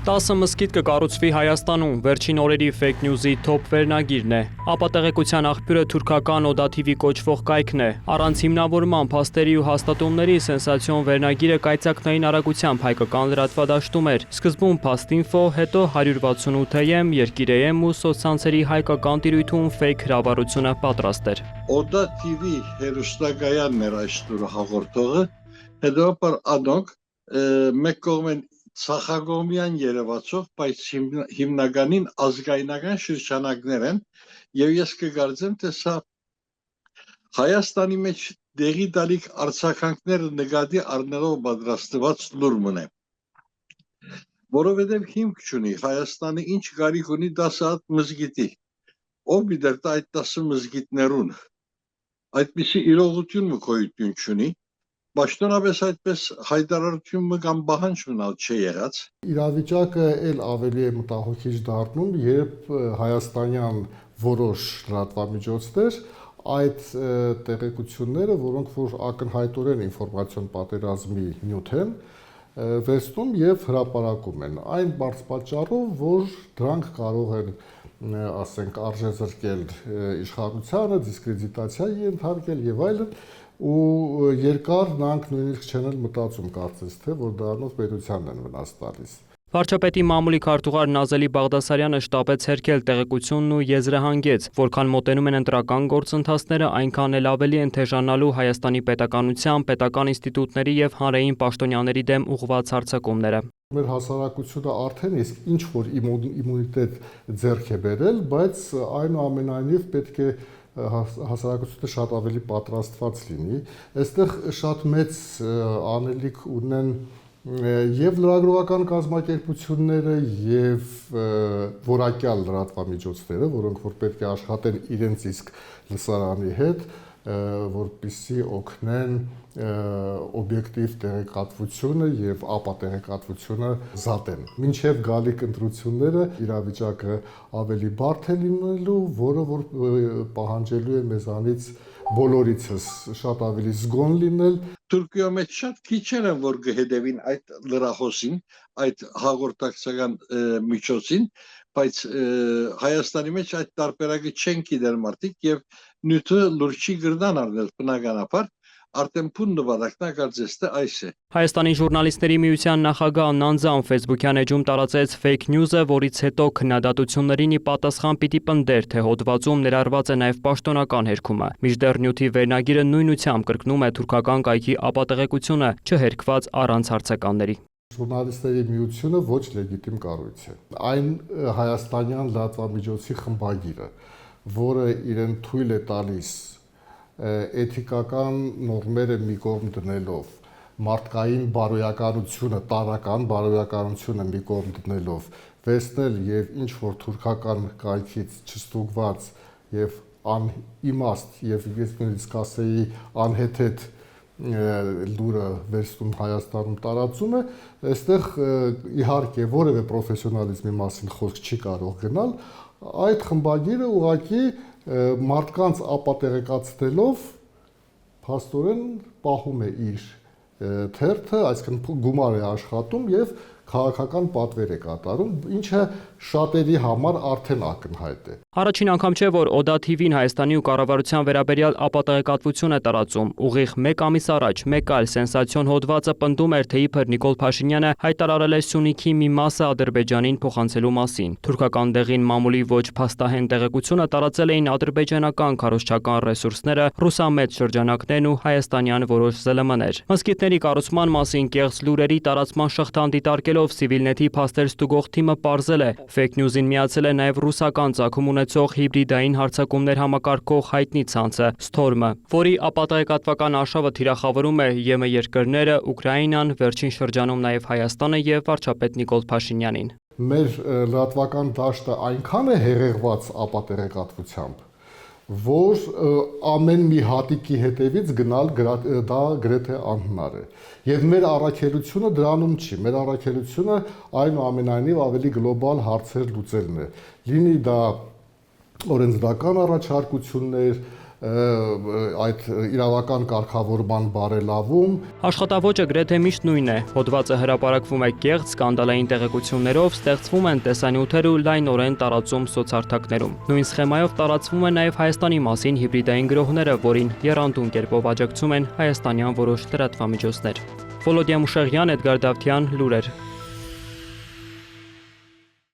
10 մզկիթ կկառուցվի Հայաստանում, վերջին օրերի fake news-ի top վերնագիրն է։ Ապա տեղեկության աղբյուրը թուրքական Oda TV կոչվող կայքն է։ Առանց հիմնավորման, փաստերի ու հաստատումների սենսացիոն վերնագիրը կայծակնային արագությամբ հայկական լրատվադաշտում էր։ Սկզբում Փաստ.Ինֆո, հետո 168am, Երկիր.am ու սոցցանցերի հայկական տիրույթում fake հրավառությունը պատրաստ էր։ Oda TV հերոստակայանն էր այս տուրը հաղորդողը, հետո անոնք մեկ կողմեն Ցախագոմյան երևացող, բայց հիմնականին ազգայնական շրջանակներ են, եւ ես կգարձեմ, թե սա Հայաստանի մեջ դեղի դալիք արձագանքները նկատի առնելով պատրաստված լուրմն է, որովհետեւ հիմք չունի Հայաստանը ինչ կարիք ունի 10 հատ մզգիտի, ով գիտեր այդ 10 մզգիտներուն այդպիսի իրողություն գոյություն չունի, Պաշտոնապես այդպես հայտարարությունը կամ բանջ մնալ չի եղած։ Իրավիճակը էլ ավելի է մտահոգիչ դառնում, երբ հայաստանյան որոշ լրատվամիջոցներ այդ տեղեկությունները, որոնք որ ակնհայտորեն ինֆորմացիոն պատերազմի նյութ են, վերցնում եւ հրապարակում են։ Այն բարձ պատճառով, որ դրանք կարող են, ասենք, արժեզրկել իշխանությանը, դիսկրեդիտացիա ենթարկել եւ այլն, ու երկար նրանք նույնիսկ չեն մտածում կարծես թե որ դրանով պետությանն են վնաս տալիս։ Վարչապետի մամուլի քարտուղար Նազելի Բաղդասարյանը շտապեց հերքել տեղեկությունն ու եզրը հանգեց, որքան մոտենում են ընտրական գործընթացները, այնքան էլ ավելի են թեժանալու Հայաստանի պետականության, պետական ինստիտուտների եւ հանրային պաշտոնյաների դեմ ուղղված հարձակումները։ Մեր հասարակությունը արդեն իսկ ինչ որ իմունիտետ ձեռք է բերել, բայց այնուամենայնիվ պետք է հասարակությունը շատ ավելի պատրաստված լինի։ Այստեղ շատ մեծ անելիք ունեն եւ լրագրողական կազմակերպությունները եւ որակյալ լրատվամիջոցները, որոնք որ պետք է աշխատեն իրենց իսկ լսարանի հետ, որպեսզի օգնեն օբյեկտիվ տեղեկատվությունը եւ ապա տեղեկատվությունը զատեն։ Մինչեւ գալիք ընտրությունները իրավիճակը ավելի բարդ է լինելու, որը որ պահանջելու է մեզանից բոլորիցս շատ ավելի զգոն լինել։ Թուրքիա մեջ շատ քիչեր են որ կհետևին այդ լրահոսին, այդ հաղորդակցական միջոցին, բայց Հայաստանի մեջ այդ տարբերակը չեն գիտեր մարդիկ եւ նյութը լուրջ գրդան առնել բնականաբար արդեն փուն նվադակնա կարծես թե այս է։ Հայաստանի ժուրնալիստների միության նախագահ Նանձան Facebook-յան էջում տարածեց fake news-ը, որից հետո քննադատություններին ի պատասխան պիտի պնդեր, թե հոդվածում ներառված է նաև պաշտոնական հերքումը։ Մինչդեռ նյութի վերնագիրը նույնությամբ կրկնում է թուրքական կայքի ապատեղեկությունը, չհերքված առանց հարցականների։ Ժուրնալիստների միությունը ոչ լեգիտիմ կառույց է։ Այն հայաստանյան լրատվամիջոցի խմբագիրը, որը իրեն թույլ է տալիս էթիկական նորմերը մի կողմ դնելով, մարդկային բարոյականությունը, տարրական բարոյականությունը մի կողմ դնելով, վերցնել եւ ինչ որ թուրքական կայքից չստուգված եւ անիմաստ եւ ես նույնիսկ ասեի անհեթեթ լուրը վերցնում Հայաստանում տարածում է, այստեղ իհարկե որևէ պրոֆեսիոնալիզմի մասին խոսք չի կարող գնալ, այդ խմբագիրը ուղղակի մարդկանց ապատեղեկացնելով փաստորեն պահում է իր թերթը, այսինքն գումար է աշխատում եւ քաղաքական պատվեր է կատարում, ինչը շատերի համար արդեն ակնհայտ է։ Առաջին անգամ չէ, որ Oda TV-ն Հայաստանի ու կառավարության վերաբերյալ ապատեղեկատվություն է տարածում։ Ուղիղ 1 ամիս առաջ մեկ այլ սենսացիոն հոդվածը պնդում էր, թե իբր Նիկոլ Փաշինյանը հայտարարել է Սյունիքի մի մասը Ադրբեջանին փոխանցելու մասին։ Թուրքական դեղին մամուլի ոչ փաստահեն տեղեկությունը տարածել էին ադրբեջանական քարոզչական ռեսուրսները, ռուսամետ շրջանակներն ու հայաստանյան որոշ ԶԼՄ-ներ։ Մզկիթների կառուցման մասին կեղծ լուրերի տարածման շղթան դիտարկելով Civilnet-ի փաստեր ստուգող թիմը պարզել է, fake news-ին միացել է նաև ռուսական ծագում ունեցող հիբրիդային հարձակումներ համակարգող հայտնի ցանցը Storm-ը, որի ապատեղեկատվական արշավը թիրախավորում է ԵՄ երկրները, Ուկրաինան, վերջին շրջանում նաև Հայաստանը եւ վարչապետ Նիկոլ Փաշինյանին։ Մեր լրատվական դաշտը այնքան է հեղեղված ապատեղեկատվությամբ, որ ամեն մի հատիկի հետևից գնալ դա գրեթե անհնար է։ Եվ մեր առաքելությունը դրանում չի, մեր առաքելությունը այնուամենայնիվ ավելի գլոբալ հարցեր լուծելն է։ Լինի դա օրենսդրական առաջարկություններ, այդ իրավական կարգավորման բարելավում։ Աշխատավոճը գրեթե միշտ նույնն է։ Հոդվածը հրապարակվում է կեղծ, սկանդալային տեղեկություններով, ստեղծվում են տեսանյութեր ու լայնորեն տարածում սոցհարթակներում։ Նույն սխեմայով տարածվում են նաև Հայաստանի մասին հիբրիդային գրոհները, որին եռանդուն կերպով աջակցում են հայաստանյան որոշ լրատվամիջոցներ։ Վոլոդիա Մուշեղյան, Էդգար Դավթյան, լուրեր։